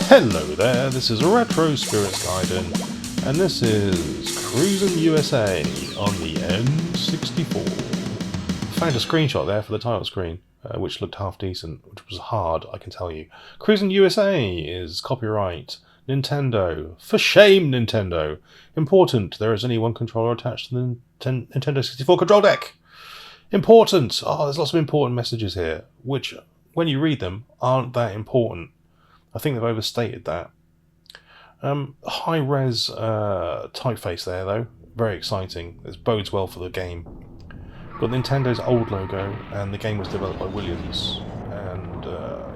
Hello there, this is Retro Spirits Gaiden, and this is CRUIS'N USA on the N64. Found a screenshot there for the title screen, which looked half decent, which was hard, I can tell you. CRUIS'N USA is copyright Nintendo. For shame, Nintendo! Important, there is only one controller attached to the Nintendo 64 control deck. Important! Oh, there's lots of important messages here, which, when you read them, aren't that important. I think they've overstated that. High-res typeface there, though. Very exciting. This bodes well for the game. Got Nintendo's old logo, and the game was developed by Williams. And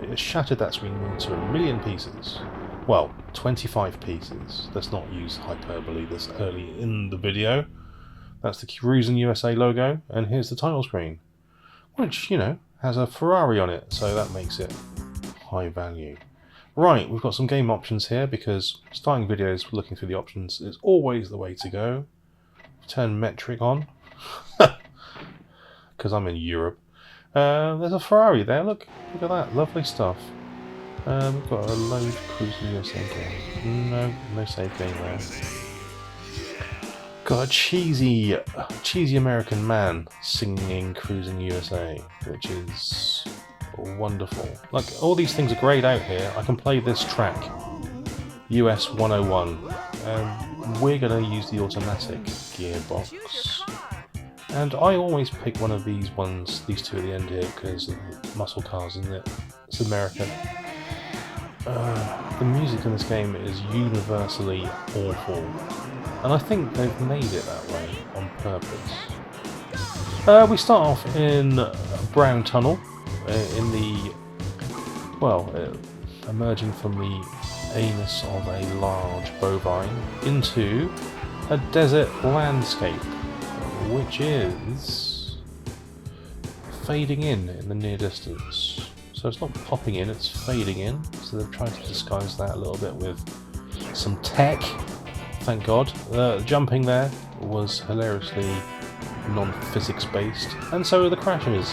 it shattered that screen into 1,000,000 pieces. Well, 25 pieces. Let's not use hyperbole this early in the video. That's the CRUIS'N USA logo, and here's the title screen. Which, you know, has a Ferrari on it, so that makes it high value. Right, we've got some game options here because starting videos looking through the options is always the way to go. Turn metric on because I'm in Europe. There's a Ferrari there, look at that, lovely stuff. We've got a load CRUIS'N USA game. No save game there. Got a cheesy American man singing CRUIS'N USA, which is wonderful. Like, all these things are grayed out here. I can play this track, US 101. We're going to use the automatic gearbox. And I always pick one of these ones, these two at the end here, because of muscle cars, isn't it? It's America. The music in this game is universally awful. And I think they've made it that way on purpose. We start off in a brown tunnel. In the, emerging from the anus of a large bovine into a desert landscape, which is fading in the near distance. So it's not popping in, it's fading in. So they've tried to disguise that a little bit with some tech, thank God. Jumping there was hilariously non-physics based, and so are the crashes.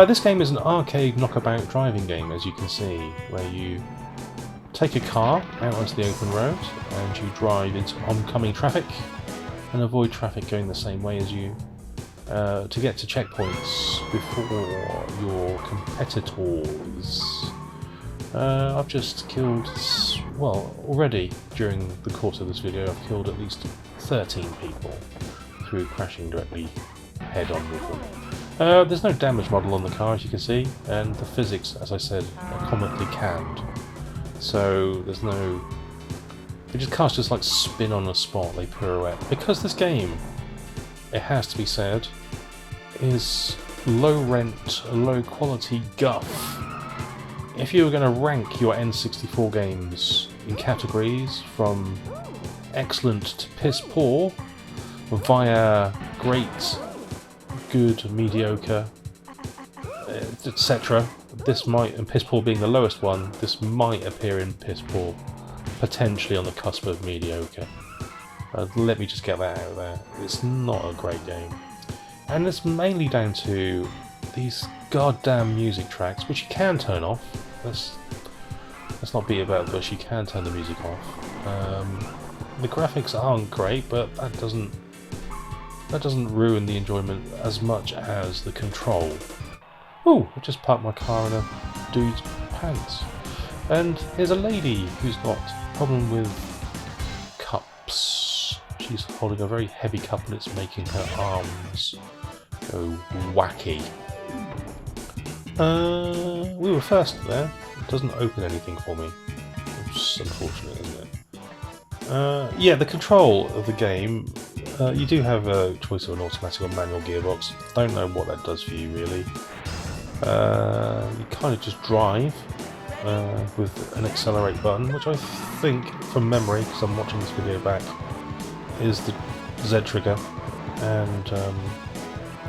This game is an arcade knockabout driving game, as you can see, where you take a car out onto the open road and you drive into oncoming traffic and avoid traffic going the same way as you to get to checkpoints before your competitors. I've just killed, already during the course of this video I've killed at least 13 people through crashing directly head on with them. There's no damage model on the car, as you can see, and the physics, as I said, are comically canned. So there's no... cars just like spin on a spot, they pirouette. Because this game, it has to be said, is low rent, low quality guff. If you were going to rank your N64 games in categories from excellent to piss poor, via great, good, mediocre, etc. This might, and piss poor being the lowest one, this might appear in piss poor, potentially on the cusp of mediocre. Let me just get that out there. It's not a great game. And it's mainly down to these goddamn music tracks, which you can turn off. Let's not beat about the bush, you can turn the music off. The graphics aren't great, but that doesn't ruin the enjoyment as much as the control. Ooh, I just parked my car in a dude's pants. And here's a lady who's got a problem with cups. She's holding a very heavy cup and it's making her arms go wacky. We were first there. It doesn't open anything for me. It's unfortunate, isn't it? Yeah, the control of the game, you do have a choice of an automatic or manual gearbox. Don't know what that does for you, really. You kind of just drive with an accelerate button, which I think, from memory, because I'm watching this video back, is the Z trigger, and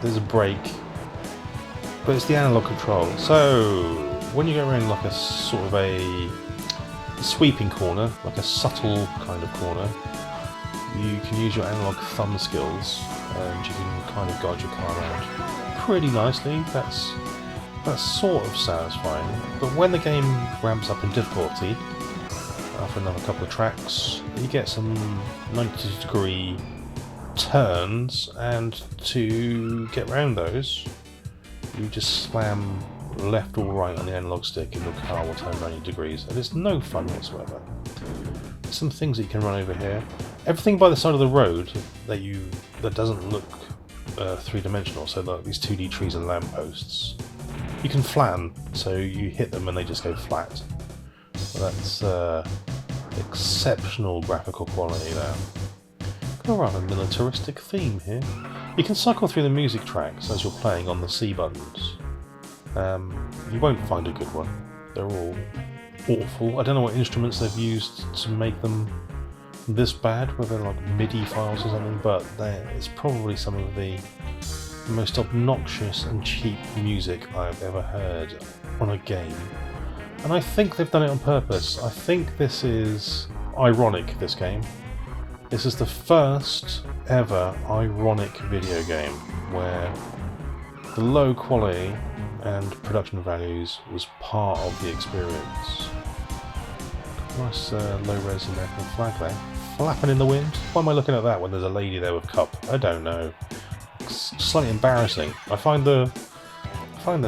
there's a brake, but it's the analog control. So when you go around like a sort of a sweeping corner, like a subtle kind of corner, you can use your analog thumb skills and you can kind of guide your car around pretty nicely. That's sort of satisfying, but when the game ramps up in difficulty, after another couple of tracks, you get some 90-degree turns, and to get around those, you just slam left or right on the analog stick and the car will turn 90 degrees, and it's no fun whatsoever. There's some things that you can run over here. Everything by the side of the road that doesn't look three-dimensional, so like these 2D trees and lampposts, you can flatten, so you hit them and they just go flat. That's exceptional graphical quality there. Got a rather militaristic theme here. You can cycle through the music tracks as you're playing on the C buttons. You won't find a good one. They're all awful. I don't know what instruments they've used to make them this bad, whether they're like MIDI files or something, but it's probably some of the most obnoxious and cheap music I've ever heard on a game. And I think they've done it on purpose. I think this is ironic, this game. This is the first ever ironic video game where the low quality and production values was part of the experience. Nice low-res American flag there, flapping in the wind. Why am I looking at that when there's a lady there with a cup? I don't know. It's slightly embarrassing. I find the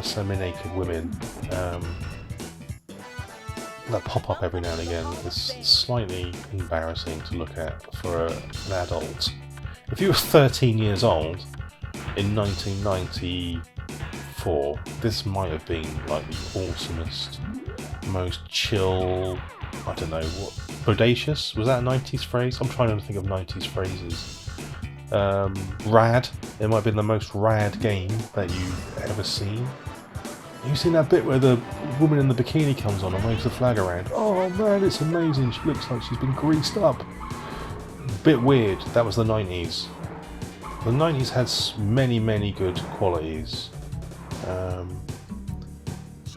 semi-naked women that pop up every now and again is slightly embarrassing to look at for an adult. If you were 13 years old in 1994, this might have been like the awesomest, most chill, I don't know, what, bodacious? Was that a 90s phrase? I'm trying to think of 90s phrases. Rad. It might have been the most rad game that you've ever seen. You've seen that bit where the woman in the bikini comes on and waves the flag around. Oh man, it's amazing. She looks like she's been greased up. Bit weird. That was the 90s. The 90s had many, many good qualities. Check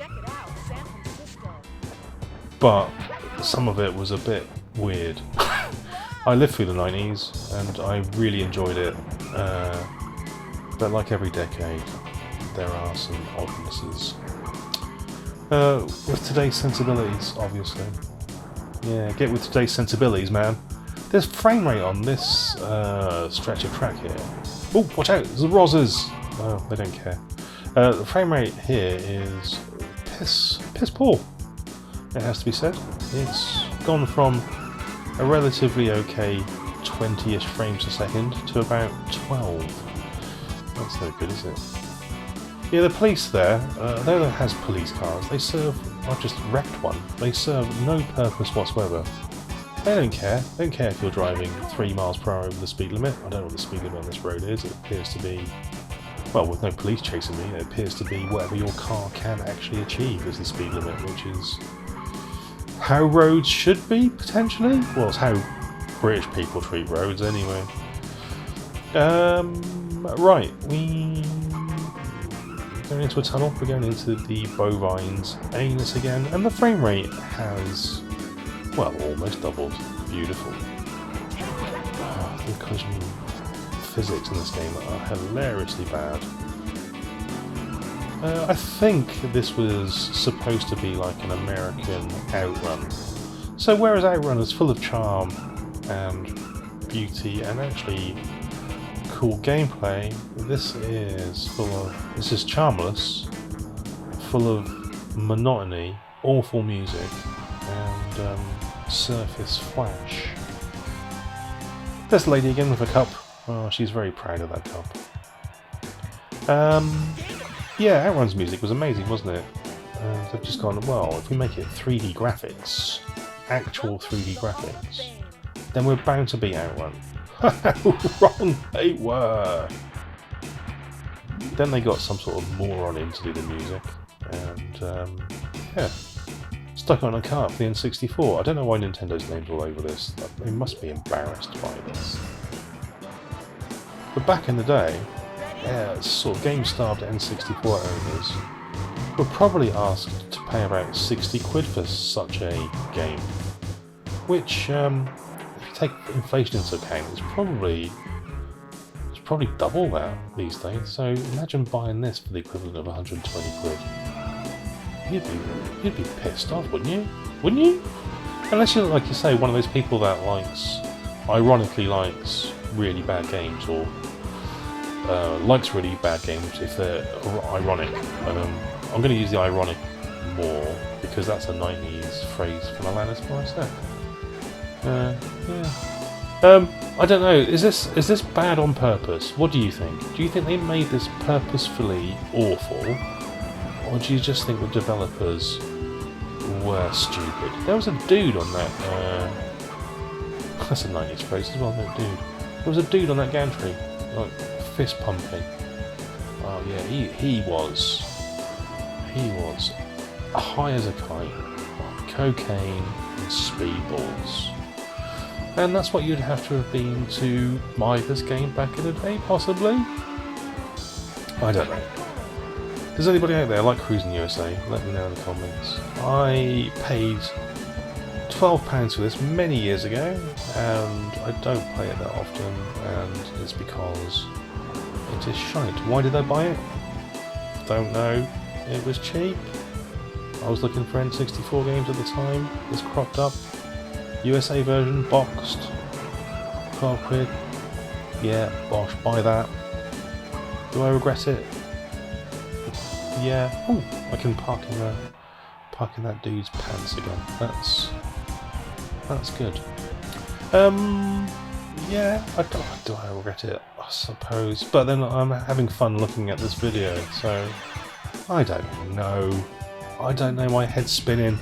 it out, San Francisco. But some of it was a bit weird. I lived through the 90s and I really enjoyed it. But like every decade, there are some oddnesses. With today's sensibilities, obviously. Yeah, get with today's sensibilities, man. There's frame rate on this stretch of track here. Oh, watch out! There's the Rozzers! Oh, they don't care. The frame rate here is piss poor. It has to be said. It's gone from a relatively okay 20-ish frames a second to about 12. That's no good, is it? Yeah, the police there, though it has police cars, they serve, I've just wrecked one, they serve no purpose whatsoever. They don't care. They don't care if you're driving 3 miles per hour over the speed limit. I don't know what the speed limit on this road is. It appears to be, well, with no police chasing me, it appears to be whatever your car can actually achieve as the speed limit, which is how roads should be, potentially? Well, it's how British people treat roads anyway. Right, we're going into a tunnel, we're going into the bovine's anus again, and the frame rate has, well, almost doubled. Beautiful. The collision physics in this game are hilariously bad. I think this was supposed to be like an American Outrun. So whereas Outrun is full of charm and beauty and actually cool gameplay, this is charmless, full of monotony, awful music, and surface flash. There's the lady again with a cup. Oh, she's very proud of that cup. Yeah, Outrun's music was amazing, wasn't it? They've just gone, well, if we make it 3D graphics, actual 3D graphics, then we're bound to beat Outrun. How wrong they were! Then they got some sort of moron in to do the music, and yeah, stuck on a cart for the N64. I don't know why Nintendo's name's all over this. They must be embarrassed by this. But back in the day, yeah, sort of game-starved N64 owners were probably asked to pay about 60 quid for such a game, which, if you take inflation into account, it's probably double that these days. So imagine buying this for the equivalent of 120 quid. You'd be pissed off, wouldn't you? Wouldn't you? Unless you're, like you say, one of those people that ironically likes really bad games, or likes really bad games if they're ironic. I'm going to use the ironic more because that's a 90s phrase from Alanis Morissette. Yeah. I don't know. Is this bad on purpose? What do you think? Do you think they made this purposefully awful, or do you just think the developers were stupid? There was a dude on that. That's a 90s phrase as well, no dude. There was a dude on that gantry, like fist pumping. Oh yeah, he was high as a kite on cocaine and speedballs. And that's what you'd have to have been to buy this game back in the day, possibly? I don't know. Does anybody out there like CRUIS'N USA? Let me know in the comments. I paid £12 for this many years ago, and I don't play it that often, and it's because it is shite. Why did I buy it? Don't know. It was cheap. I was looking for N64 games at the time. This cropped up. USA version, boxed. 12 quid. Yeah, bosh, buy that. Do I regret it? Yeah. Oh, I can park in that dude's pants again. That's good. Yeah, do I regret it? I suppose. But then I'm having fun looking at this video, so I don't know. I don't know, my head's spinning.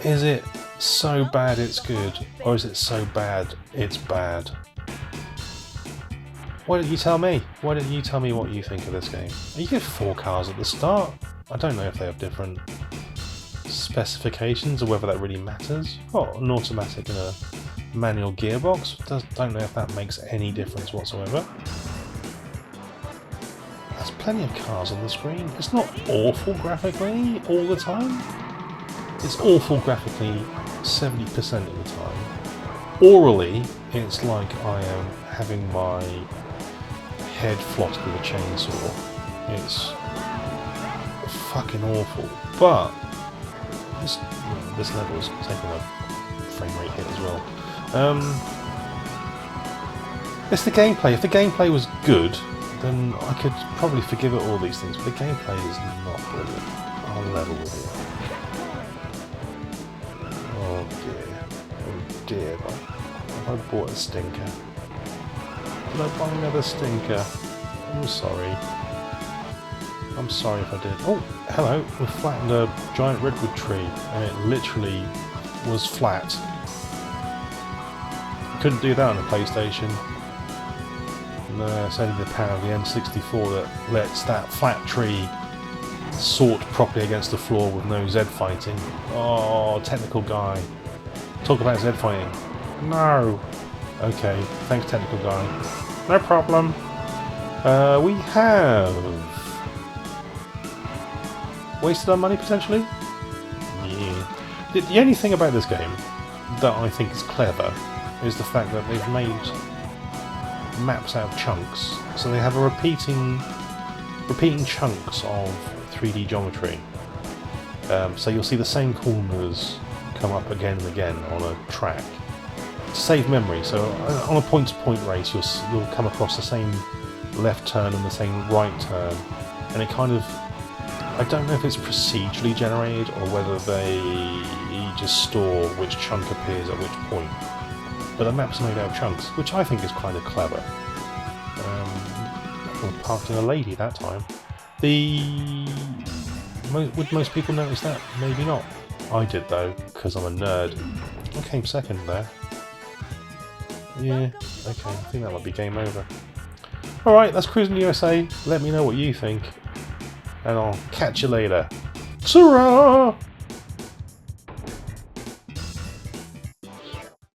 Is it so bad it's good, or is it so bad it's bad? Why don't you tell me? Why don't you tell me what you think of this game? You get 4 cars at the start. I don't know if they have different specifications or whether that really matters. You've got an automatic and a manual gearbox. Don't know if that makes any difference whatsoever. There's plenty of cars on the screen. It's not awful graphically all the time. It's awful graphically 70% of the time. Orally, it's like I am having my head flossed with a chainsaw. It's fucking awful. But this level is taking a frame rate hit as well. It's the gameplay. If the gameplay was good, then I could probably forgive it all these things. But the gameplay is not brilliant. I'll level with it. Oh dear, have I bought a stinker? Did I buy another stinker? I'm sorry. I'm sorry if I did. Oh, hello, we flattened a giant redwood tree, and it literally was flat. Couldn't do that on a PlayStation. No, it's only the power of the N64 that lets that flat tree sort properly against the floor with no Z fighting. Oh, technical guy. Talk about Z fighting. No. Okay, thanks technical guy. No problem. We have wasted our money potentially? Yeah. The only thing about this game that I think is clever is the fact that they've made maps out of chunks. So they have a repeating chunks of 3D geometry. So you'll see the same corners come up again and again on a track to save memory. So on a point-to-point race, you'll come across the same left turn and the same right turn, and it kind of, I don't know if it's procedurally generated or whether they just store which chunk appears at which point. But the map's made out of chunks, which I think is kind of clever. I parked in a lady that time. Would most people notice that? Maybe not. I did though, because I'm a nerd. I came second there. Yeah, okay, I think that might be game over. Alright, that's CRUIS'N USA. Let me know what you think. And I'll catch you later. Ta-ra!